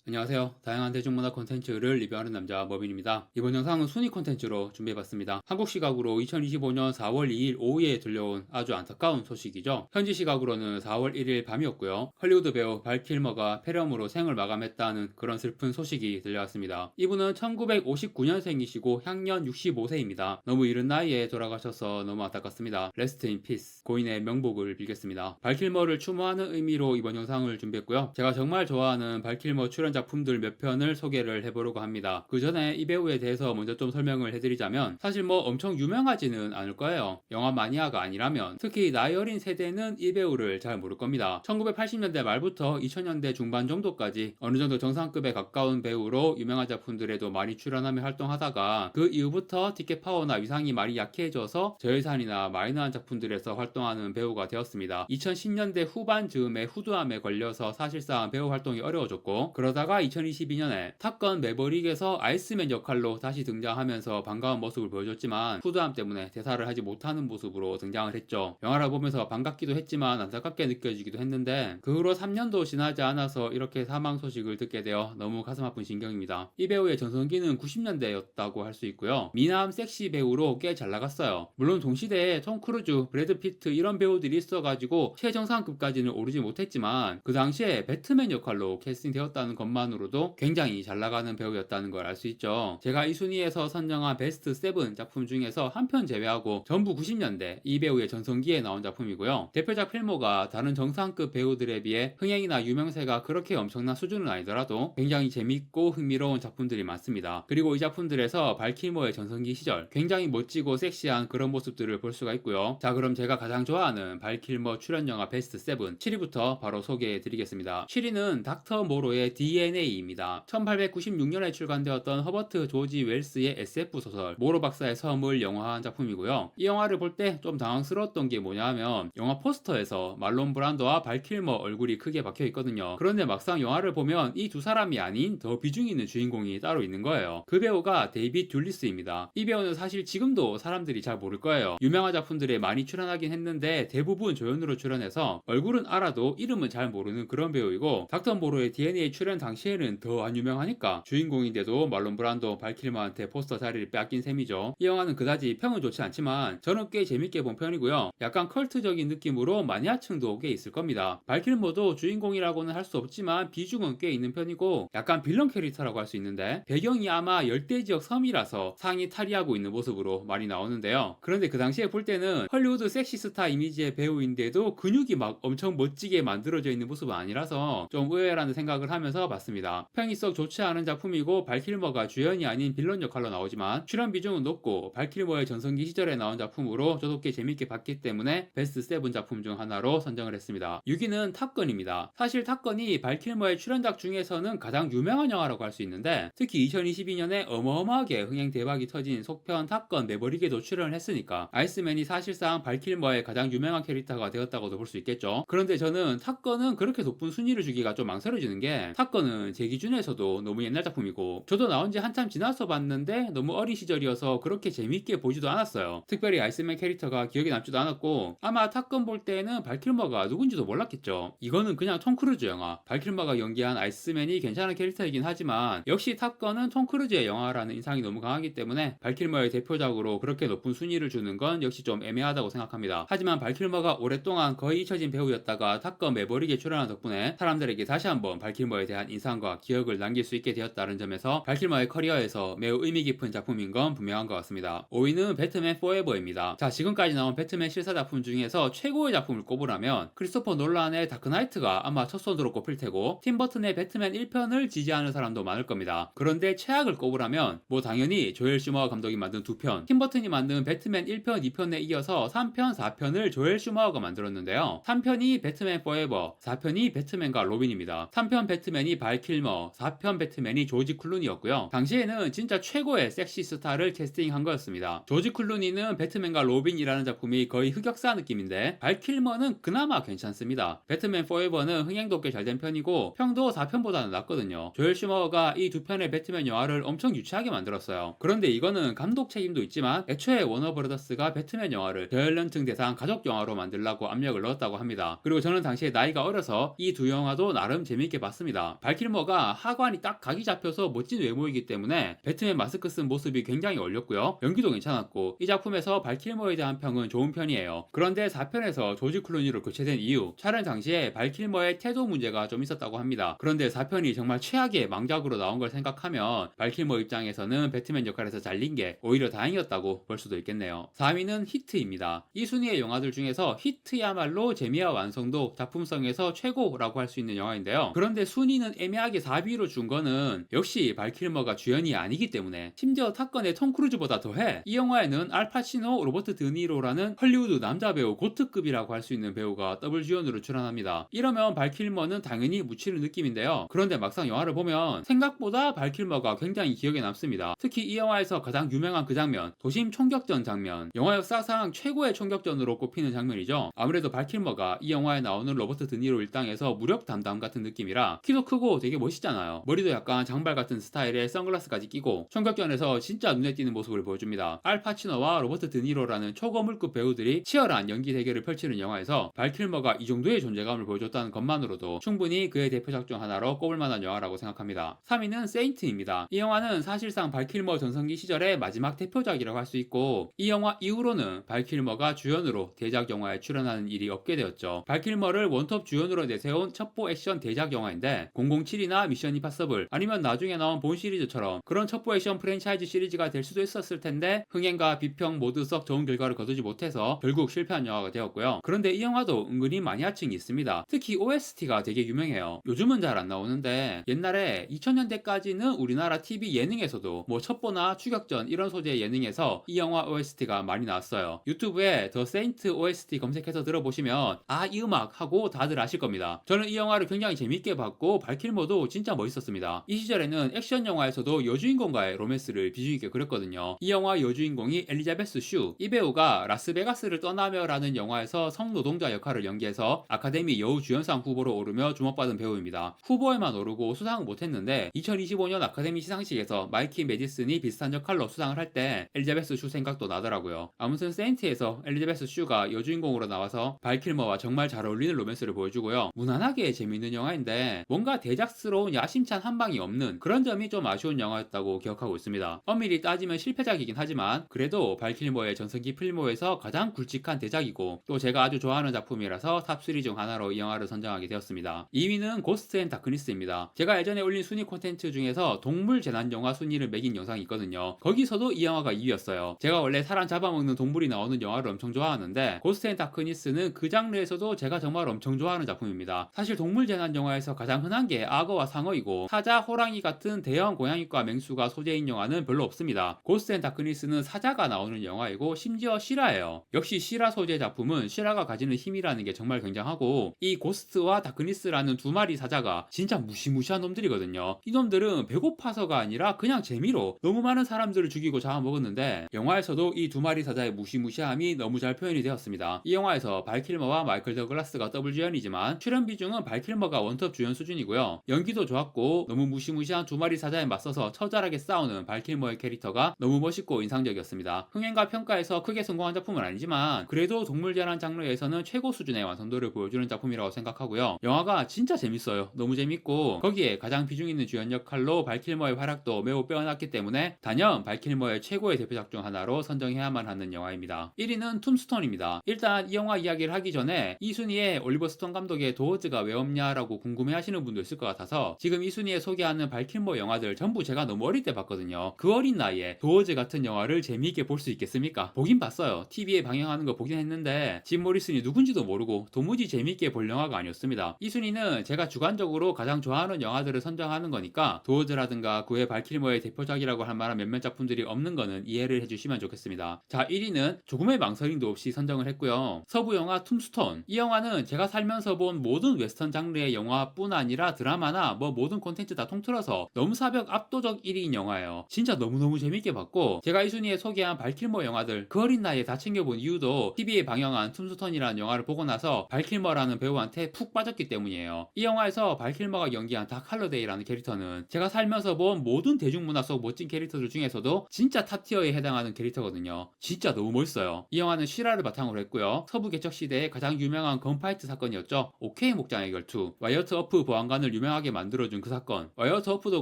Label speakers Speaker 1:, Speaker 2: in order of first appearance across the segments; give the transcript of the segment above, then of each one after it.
Speaker 1: 안녕하세요. 다양한 대중문화 콘텐츠를 리뷰하는 남자 머빈입니다. 이번 영상은 순위 콘텐츠로 준비해봤습니다. 한국 시각으로 2025년 4월 2일 오후에 들려온 아주 안타까운 소식이죠. 현지 시각으로는 4월 1일 밤이었고요. 헐리우드 배우 발 킬머가 폐렴으로 생을 마감했다는 그런 슬픈 소식이 들려왔습니다. 이분은 1959년생이시고 향년 65세입니다. 너무 이른 나이에 돌아가셔서 너무 안타깝습니다. 레스트 인 피스. 고인의 명복을 빌겠습니다. 발 킬머를 추모하는 의미로 이번 영상을 준비했고요. 제가 정말 좋아하는 발 킬머 출연 작품들 몇 편을 소개를 해보려고 합니다. 그 전에 이 배우에 대해서 먼저 좀 설명을 해드리자면 사실 뭐 엄청 유명하지는 않을 거예요. 영화 마니아가 아니라면. 특히 나이 어린 세대는 이 배우를 잘 모를 겁니다. 1980년대 말부터 2000년대 중반 정도까지 어느 정도 정상급에 가까운 배우로 유명한 작품들에도 많이 출연하며 활동하다가 그 이후부터 티켓 파워나 위상이 많이 약해져서 저예산이나 마이너한 작품들에서 활동하는 배우가 되었습니다. 2010년대 후반 즈음에 후두암에 걸려서 사실상 배우 활동이 어려워졌고, 그러다가 2022년에 탑건 매버릭에서 아이스맨 역할로 다시 등장하면서 반가운 모습을 보여줬지만 후두암 때문에 대사를 하지 못하는 모습으로 등장을 했죠. 영화를 보면서 반갑기도 했지만 안타깝게 느껴지기도 했는데, 그 후로 3년도 지나지 않아서 이렇게 사망 소식을 듣게 되어 너무 가슴 아픈 신경입니다. 이 배우의 전성기는 90년대였다고 할 수 있고요. 미남 섹시 배우로 꽤 잘 나갔어요. 물론 동시대에 톰 크루즈, 브래드 피트 이런 배우들이 있어가지고 최정상급까지는 오르지 못했지만 그 당시에 배트맨 역할로 캐스팅되었다는 것만으로도 굉장히 잘 나가는 배우였다는 걸 알 수 있죠. 제가 이 순위에서 선정한 베스트 7 작품 중에서 한 편 제외하고 전부 90년대 이 배우의 전성기에 나온 작품이고요. 대표작 필모가 다른 정상급 배우들에 비해 흥행이나 유명세가 그렇게 엄청난 수준은 아니더라도 굉장히 재밌고 흥미로운 작품들이 많습니다. 그리고 이 작품들에서 발 킬머의 전성기 시절 굉장히 멋지고 섹시한 그런 모습들을 볼 수가 있고요. 자, 그럼 제가 가장 좋아하는 발 킬머 출연 영화 베스트 7 7위부터 바로 소개해 드리겠습니다. 7위는 닥터 모로의 DNA입니다. 1896년에 출간되었던 허버트 조지 웰스의 SF 소설 모로 박사의 섬을 영화화한 작품이고요. 이 영화를 볼 때 좀 당황스러웠던 게 뭐냐 하면 영화 포스터에서 말론 브란도와 발 킬머 얼굴이 크게 박혀 있거든요. 그런데 막상 영화를 보면 이 두 사람이 아닌 더 비중 있는 주인공이 따로 있는 거예요. 그 배우가 데이빗 듀리스입니다. 이 배우는 사실 지금도 사람들이 잘 모를 거예요. 유명한 작품들에 많이 출연하긴 했는데 대부분 조연으로 출연해서 얼굴은 알아도 이름은 잘 모르는 그런 배우이고, 닥터 모로의 DNA 출연 당시에는 더 안 유명하니까 주인공인데도 말론 브란도, 발 킬머한테 포스터 자리를 빼앗긴 셈이죠. 이 영화는 그다지 평은 좋지 않지만 저는 꽤 재밌게 본 편이고요. 약간 컬트적인 느낌으로 마니아층도 꽤 있을 겁니다. 발 킬머도 주인공이라고는 할 수 없지만 비중은 꽤 있는 편이고 약간 빌런 캐릭터라고 할 수 있는데, 배경이 아마 열대지역 섬이라서 상이 탈의하고 있는 모습으로 많이 나오는데요. 그런데 그 당시에 볼 때는 헐리우드 섹시스타 이미지의 배우인데도 근육이 막 엄청 멋지게 만들어져 있는 모습은 아니라서 좀 의외라는 생각을 하면서 봤습니다. 평이 썩 좋지 않은 작품이고 발 킬머가 주연이 아닌 빌런 역할로 나오지만 출연 비중은 높고 발 킬머의 전성기 시절에 나온 작품으로 저도 꽤 재밌게 봤기 때문에 베스트 7 작품 중 하나로 선정을 했습니다. 6위는 탑건입니다. 사실 탑건이 발 킬머의 출연작 중에서는 가장 유명한 영화라고 할 수 있는데, 특히 2022년에 어마어마하게 흥행 대박이 터진 속편 탑건 매버릭에도 출연을 했으니까 아이스맨이 사실상 발 킬머의 가장 유명한 캐릭터가 되었다고도 볼 수 있겠죠. 그런데 저는 탑건은 그렇게 높은 순위를 주기가 좀 망설여지는 게, 탑건은 제 기준에서도 너무 옛날 작품이고 저도 나온 지 한참 지나서 봤는데 너무 어린 시절이어서 그렇게 재밌게 보지도 않았어요. 특별히 아이스맨 캐릭터가 기억에 남지도 않았고 아마 탑건 볼 때는 발 킬머가 누군지도 몰랐겠죠. 이거는 그냥 톰 크루즈 영화. 발 킬머가 연기한 아이스맨이 괜찮은 캐릭터이긴 하지만 역시 탑건은 톰 크루즈의 영화라는 인상이 너무 강하기 때문에 발 킬머의 대표작으로 그렇게 높은 순위를 주는 건 역시 좀 애매하다고 생각합니다. 하지만 발 킬머가 오랫동안 거의 잊혀진 배우였다가 탑건 매버릭에 출연한 덕분에 사람들에게 다시 한번 발 킬머에 대한 인상과 기억을 남길 수 있게 되었다는 점에서 발 킬머의 커리어에서 매우 의미 깊은 작품인 건 분명한 것 같습니다. 5위는 배트맨 포에버입니다. 자, 지금까지 나온 배트맨 실사 작품 중에서 최고의 작품을 꼽으라면 크리스토퍼 놀란의 다크나이트가 아마 첫 손으로 꼽힐 테고, 팀 버튼의 배트맨 1편을 지지하는 사람도 많을 겁니다. 그런데 최악을 꼽으라면 뭐 당연히 조엘 슈머거 감독이 만든 2편, 팀 버튼이 만든 배트맨 1편, 2편에 이어서 3편, 4편을 조엘 슈머거가 만들었는데요. 3편이 배트맨 포에버, 4편이 배트맨과 로빈입니다. 3편 배트맨이 발 킬머, 4편 배트맨이 조지 클루니였고요. 당시에는 진짜 최고의 섹시 스타를 캐스팅한 거였습니다. 조지 클루니는 배트맨과 로빈이라는 작품이 거의 흑역사 느낌인데, 발 킬머는 그나마 괜찮습니다. 배트맨 포에버는 흥행도 꽤 잘 된 편이고 평도 4편보다는 낫거든요. 조엘 슈머거가 이 두 편의 배트맨 영화를 엄청 유치하게 만들었어요. 그런데 이거는 감독 책임도 있지만 애초에 워너브라더스가 배트맨 영화를 저연령층 대상 가족 영화로 만들라고 압력을 넣었다고 합니다. 그리고 저는 당시에 나이가 어려서 이 두 영화도 나름 재밌게 봤습니다. 발킬머가 하관이 딱 각이 잡혀서 멋진 외모이기 때문에 배트맨 마스크 쓴 모습이 굉장히 어울렸고요. 연기도 괜찮았고 이 작품에서 발킬머에 대한 평은 좋은 편이에요. 그런데 4편에서 조지 클루니로 교체된 이후 촬영 당시에 발킬머의 태도 문제가 좀 있었다고 합니다. 그런데 4편이 정말 최악의 망작으로 나온 걸 생각하면 발킬머 입장에서는 배트맨 역할에서 잘린 게 오히려 다행이었다고 볼 수도 있겠네요. 4위는 히트입니다. 이 순위의 영화들 중에서 히트야말로 재미와 완성도, 작품성에서 최고라고 할 수 있는 영화인데요. 그런데 순위는 애매하게 4위로 준 거는 역시 발킬머가 주연이 아니기 때문에, 심지어 탑건의 톰 크루즈보다 더해 이 영화에는 알파치노, 로버트 드니로라는 헐리우드 남자 배우 고트급이라고 할 수 있는 배우가 더블 주연으로 출연합니다. 이러면 발킬머는 당연히 묻히는 느낌인데요. 그런데 막상 영화를 보면 생각보다 발킬머가 굉장히 기억에 남습니다. 특히 이 영화에서 가장 유명한 그 장면, 도심 총격전 장면, 영화 역사상 최고의 총격전으로 꼽히는 장면이죠. 아무래도 발킬머가 이 영화에 나오는 로버트 드니로 일당에서 무력 담당 같은 느낌이라 키도 크고 되게 멋있잖아요. 머리도 약간 장발 같은 스타일의 선글라스까지 끼고 총격전에서 진짜 눈에 띄는 모습을 보여줍니다. 알파치노와 로버트 드니로라는 초거물급 배우들이 치열한 연기 대결을 펼치는 영화에서 발킬머가 이 정도의 존재감을 보여줬다는 것만으로도 충분히 그의 대표작 중 하나로 꼽을 만한 영화라고 생각합니다. 3위는 세인트입니다. 이 영화는 사실상 발킬머 전성기 시절의 마지막 대표작이라고 할 수 있고, 이 영화 이후로는 발킬머가 주연으로 대작 영화에 출연하는 일이 없게 되었죠. 발킬머를 원톱 주연으로 내세운 첩보 액션 대작 영화인데 007이나 미션 임파서블 아니면 나중에 나온 본 시리즈처럼 그런 첩보 액션 프랜차이즈 시리즈가 될 수도 있었을 텐데 흥행과 비평 모두 썩 좋은 결과를 거두지 못해서 결국 실패한 영화가 되었고요. 그런데 이 영화도 은근히 마니아층이 있습니다. 특히 OST가 되게 유명해요. 요즘은 잘 안 나오는데 옛날에 2000년대까지는 우리나라 TV 예능에서도 뭐 첩보나 추격전 이런 소재의 예능에서 이 영화 OST가 많이 나왔어요. 유튜브에 더 세인트 OST 검색해서 들어보시면 아 이 음악 하고 다들 아실 겁니다. 저는 이 영화를 굉장히 재밌게 봤고 발킬머도 진짜 멋있었습니다. 이 시절에는 액션 영화에서도 여주인공과의 로맨스를 비중 있게 그렸거든요. 이 영화 여주인공이 엘리자베스 슈, 이 배우가 라스베가스를 떠나며 라는 영화에서 성노동자 역할을 연기해서 아카데미 여우주연상 후보로 오르며 주목받은 배우입니다. 후보에만 오르고 수상은 못했는데 2025년 아카데미 시상식에서 마이키 메디슨이 비슷한 역할로 수상을 할 때 엘리자베스 슈 생각도 나더라고요. 아무튼 세인트에서 엘리자베스 슈가 여주인공으로 나와서 발킬머와 정말 잘 어울리는 로맨스를 보여주고요. 무난하게 재밌는 영화인데 뭔가 대작스러운 야심찬 한방이 없는 그런 점이 좀 아쉬운 영화였다고 기억하고 있습니다. 엄밀히 따지면 실패작이긴 하지만 그래도 발킬머의 전성기 필모에서 가장 굵직한 대작이고 또 제가 아주 좋아하는 작품이라서 탑3 중 하나로 이 영화를 선정하게 되었습니다. 2위는 고스트 앤 다크니스입니다. 제가 예전에 올린 순위 콘텐츠 중에서 동물 재난 영화 순위를 매긴 영상이 있거든요. 거기서도 이 영화가 2위였어요. 제가 원래 사람 잡아먹는 동물이 나오는 영화를 엄청 좋아하는데 고스트 앤 다크니스는 그 장르에서도 제가 정말 엄청 좋아하는 작품입니다. 사실 동물 재난 영화에서 가장 흔한 게 악어와 상어이고 사자, 호랑이 같은 대형 고양이과 맹수가 소재인 영화는 별로 없습니다. 고스트 앤 다크니스는 사자가 나오는 영화이고 심지어 실화예요. 역시 실화 소재 작품은 실화가 가지는 힘이라는 게 정말 굉장하고 이 고스트와 다크니스라는 두 마리 사자가 진짜 무시무시한 놈들이거든요. 이 놈들은 배고파서가 아니라 그냥 재미로 너무 많은 사람들을 죽이고 잡아먹었는데 영화에서도 이 두 마리 사자의 무시무시함이 너무 잘 표현이 되었습니다. 이 영화에서 발킬머와 마이클 더글라스가 더블 주연이지만 출연 비중은 발킬머가 원톱 주연 수준이고요. 연기도 좋았고 너무 무시무시한 두 마리 사자에 맞서서 처절하게 싸우는 발킬머의 캐릭터가 너무 멋있고 인상적이었습니다. 흥행과 평가에서 크게 성공한 작품은 아니지만 그래도 동물 재난 장르에서는 최고 수준의 완성도를 보여주는 작품이라고 생각하고요. 영화가 진짜 재밌어요. 너무 재밌고 거기에 가장 비중 있는 주연 역할로 발킬머의 활약도 매우 빼어났기 때문에 단연 발킬머의 최고의 대표작 중 하나로 선정해야만 하는 영화입니다. 1위는 툼스톤입니다. 일단 이 영화 이야기를 하기 전에 이 순위에 올리버 스톤 감독의 도어즈가 왜 없냐라고 궁금해하시는 분도 있을 것 같아서 지금 이 순위에 소개하는 발킬머 영화들 전부 제가 너무 어릴 때 봤거든요. 그 어린 나이에 도어즈 같은 영화를 재미있게 볼 수 있겠습니까? 보긴 봤어요. TV에 방영하는 거 보긴 했는데 짐 모리슨이 누군지도 모르고 도무지 재미있게 볼 영화가 아니었습니다. 이 순위는 제가 주관적으로 가장 좋아하는 영화들을 선정하는 거니까 도어즈라든가 그의 발킬머의 대표작이라고 할 만한 몇몇 작품들이 없는 거는 이해를 해주시면 좋겠습니다. 자, 1위는 조금의 망설임도 없이 선정을 했고요. 서부 영화 툼스톤. 이 영화는 제가 살면서 본 모든 웨스턴 장르의 영화뿐 아니라 드라마나 뭐 모든 콘텐츠 다 통틀어서 넘사벽 압도적 1위인 영화예요. 진짜 너무너무 재밌게 봤고 제가 이 순위에 소개한 발킬머 영화들 그 어린 나이에 다 챙겨본 이유도 TV에 방영한 툼스톤이라는 영화를 보고 나서 발킬머라는 배우한테 푹 빠졌기 때문이에요. 이 영화에서 발킬머가 연기한 닥 할러데이라는 캐릭터는 제가 살면서 본 모든 대중문화 속 멋진 캐릭터들 중에서도 진짜 탑티어에 해당하는 캐릭터거든요. 진짜 너무 멋있어요. 이 영화는 실화를 바탕으로 했고요. 서부 개척 시대의 가장 유명한 건파이트 사건이었죠. 오케이 목장의 결투, 와이어트 어프 보안관을 유명하게 만들어준 그 사건. 와이어트 어프도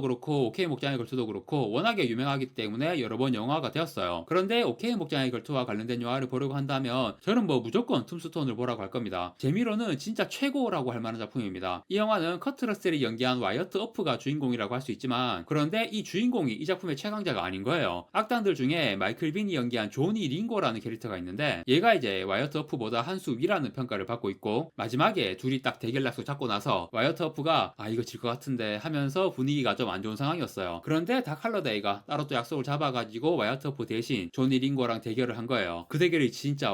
Speaker 1: 그렇고 오케이 목장의 결투도 그렇고 워낙에 유명하기 때문에 여러 번 영화가 되었어요. 그런데 오케이 목장의 결투와 관련된 영화를 보려고 한다면 저는 뭐 무조건 툼스톤을 보라고 할 겁니다. 재미로는 진짜 최고라고 할 만한 작품입니다. 이 영화는 커트 러셀이 연기한 와이어트 어프가 주인공이라고 할 수 있지만, 그런데 이 주인공이 이 작품의 최강자가 아닌 거예요. 악당들 중에 마이클 빈이 연기한 조니 링고라는 캐릭터가 있는데, 얘가 이제 와이어트 어프보다 한 수 위라는 평가를 받고 있고, 마지막에 둘이 딱 대결 약속 잡고 나서 와이어트 어프가 이거 질 것 같은데 하면서 분위기가 좀 안 좋은 상황이었어요. 그런데 닥 할러데이가 따로 또 약속을 잡아가지고 와이어트 어프 대신 조니 링고랑 대결을 한 거예요. 그 대결이 진짜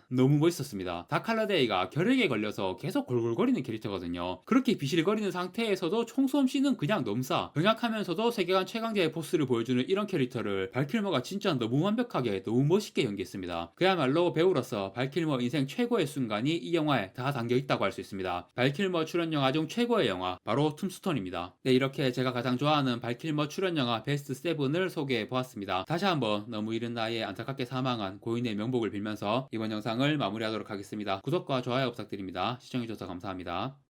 Speaker 1: 너무 멋있었습니다. 닥 할러데이가 결핵에 걸려서 계속 골골거리는 캐릭터거든요. 그렇게 비실거리는 상태에서도 총솜 씨는 그냥 넘사, 병약하면서도 세계관 최강자의 포스를 보여주는 이런 캐릭터를 발킬머가 진짜 너무 완벽하게 너무 멋있게 연기했습니다. 그야말로 배우로서 발킬머 인생 최고의 순간이 이 영화에 다 담겨있다고 할 수 있습니다. 발킬머 출연 영화 중 최고의 영화 바로 툼스톤입니다. 네, 이렇게 제가 가장 좋아하는 발킬머 출연 영화 베스트 7을 소개해 보았습니다. 다시 한번 너무 이른 나이에 안타깝게 사망한 고인의 명복을 빌면서 이번 영상을 마무리하도록 하겠습니다. 구독과 좋아요 부탁드립니다. 시청해주셔서 감사합니다.